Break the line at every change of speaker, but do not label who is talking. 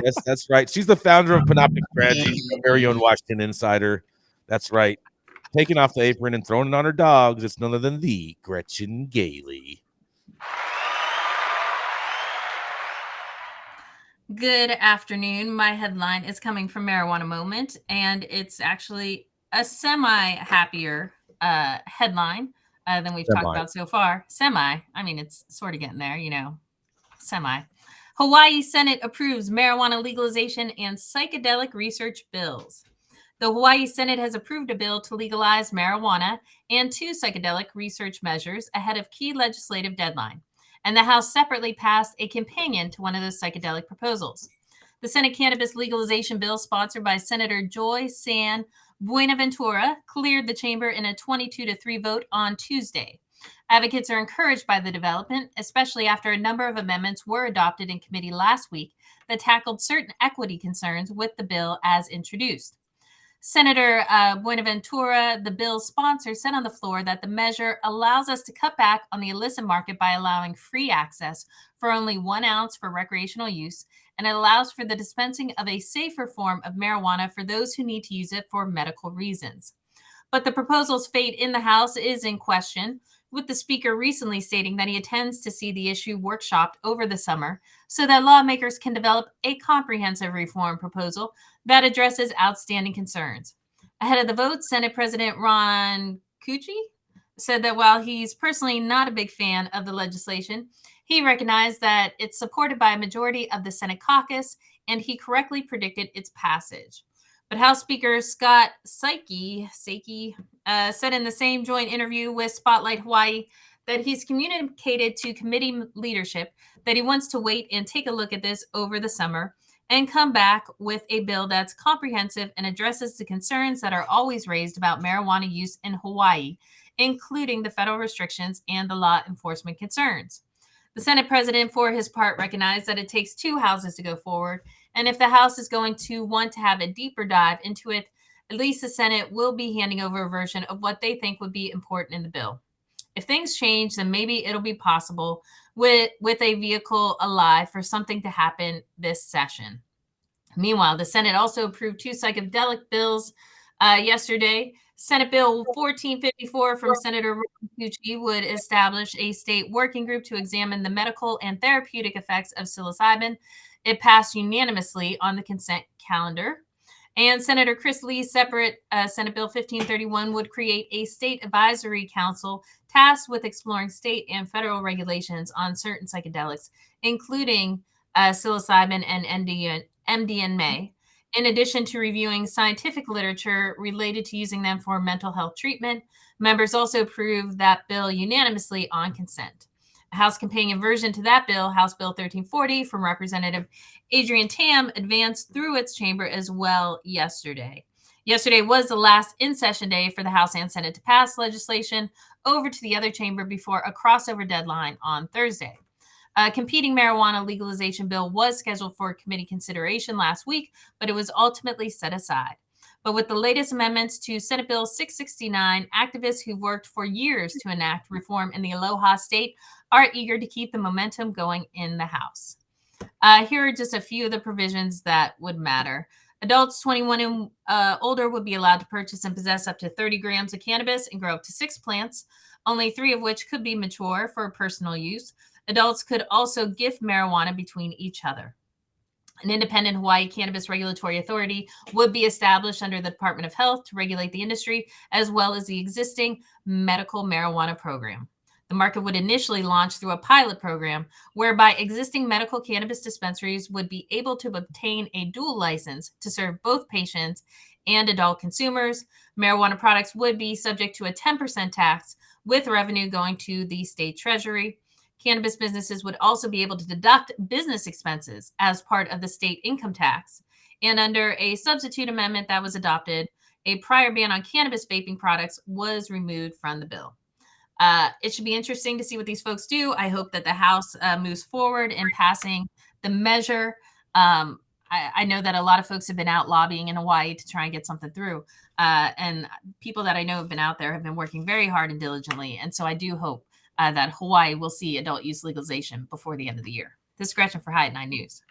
Yes, that's right. She's the founder of Panoptic Strategies, our very own Washington insider. That's right. Taking off the apron and throwing it on her dogs. It's none other than the Gretchen Gailey.
Good afternoon. My headline is coming from Marijuana Moment, and it's actually a semi-happier headline than we've talked about so far. Semi. I mean, it's sort of getting there, semi. Hawaii Senate approves marijuana legalization and psychedelic research bills. The Hawaii Senate has approved a bill to legalize marijuana and 2 psychedelic research measures ahead of key legislative deadline, and the House separately passed a companion to one of those psychedelic proposals. The Senate cannabis legalization bill, sponsored by Senator Joy San Buenaventura, cleared the chamber in a 22-3 vote on Tuesday. Advocates are encouraged by the development, especially after a number of amendments were adopted in committee last week that tackled certain equity concerns with the bill as introduced. Senator Buenaventura, the bill's sponsor, said on the floor that the measure allows us to cut back on the illicit market by allowing free access for only 1 ounce for recreational use, and it allows for the dispensing of a safer form of marijuana for those who need to use it for medical reasons. But the proposal's fate in the House is in question, with the Speaker recently stating that he intends to see the issue workshopped over the summer so that lawmakers can develop a comprehensive reform proposal that addresses outstanding concerns. Ahead of the vote, Senate President Ron Cucci said that while he's personally not a big fan of the legislation, he recognized that it's supported by a majority of the Senate caucus, and he correctly predicted its passage. But House Speaker Scott Saiki said in the same joint interview with Spotlight Hawaii that he's communicated to committee leadership that he wants to wait and take a look at this over the summer and come back with a bill that's comprehensive and addresses the concerns that are always raised about marijuana use in Hawaii, including the federal restrictions and the law enforcement concerns. The Senate president, for his part, recognized that it takes 2 houses to go forward, and if the House is going to want to have a deeper dive into it, at least the Senate will be handing over a version of what they think would be important in the bill. If things change, then maybe it'll be possible with a vehicle alive for something to happen this session. Meanwhile, the Senate also approved 2 psychedelic bills yesterday. Senate Bill 1454 from Senator Ron Cucci would establish a state working group to examine the medical and therapeutic effects of psilocybin. It passed unanimously on the consent calendar. And Senator Chris Lee's separate Senate Bill 1531 would create a state advisory council tasked with exploring state and federal regulations on certain psychedelics, including psilocybin and MDMA, in addition to reviewing scientific literature related to using them for mental health treatment. Members also approved that bill unanimously on consent. A House companion version to that bill, House Bill 1340 from Representative Adrienne Tam, advanced through its chamber as well yesterday. Yesterday was the last in-session day for the House and Senate to pass legislation over to the other chamber before a crossover deadline on Thursday. A competing marijuana legalization bill was scheduled for committee consideration last week, but it was ultimately set aside. But with the latest amendments to Senate Bill 669, activists who've worked for years to enact reform in the Aloha State are eager to keep the momentum going in the House. Here are just a few of the provisions that would matter. Adults 21 and older would be allowed to purchase and possess up to 30 grams of cannabis and grow up to 6 plants, only 3 of which could be mature for personal use. Adults could also gift marijuana between each other. An independent Hawaii Cannabis Regulatory Authority would be established under the Department of Health to regulate the industry, as well as the existing medical marijuana program. The market would initially launch through a pilot program whereby existing medical cannabis dispensaries would be able to obtain a dual license to serve both patients and adult consumers. Marijuana products would be subject to a 10% tax, with revenue going to the state treasury. Cannabis businesses would also be able to deduct business expenses as part of the state income tax. And under a substitute amendment that was adopted, a prior ban on cannabis vaping products was removed from the bill. It should be interesting to see what these folks do. I hope that the House moves forward in passing the measure. I know that a lot of folks have been out lobbying in Hawaii to try and get something through. And people that I know have been out there have been working very hard and diligently. And so I do hope that Hawaii will see adult use legalization before the end of the year. This is Gretchen for High at 9 News.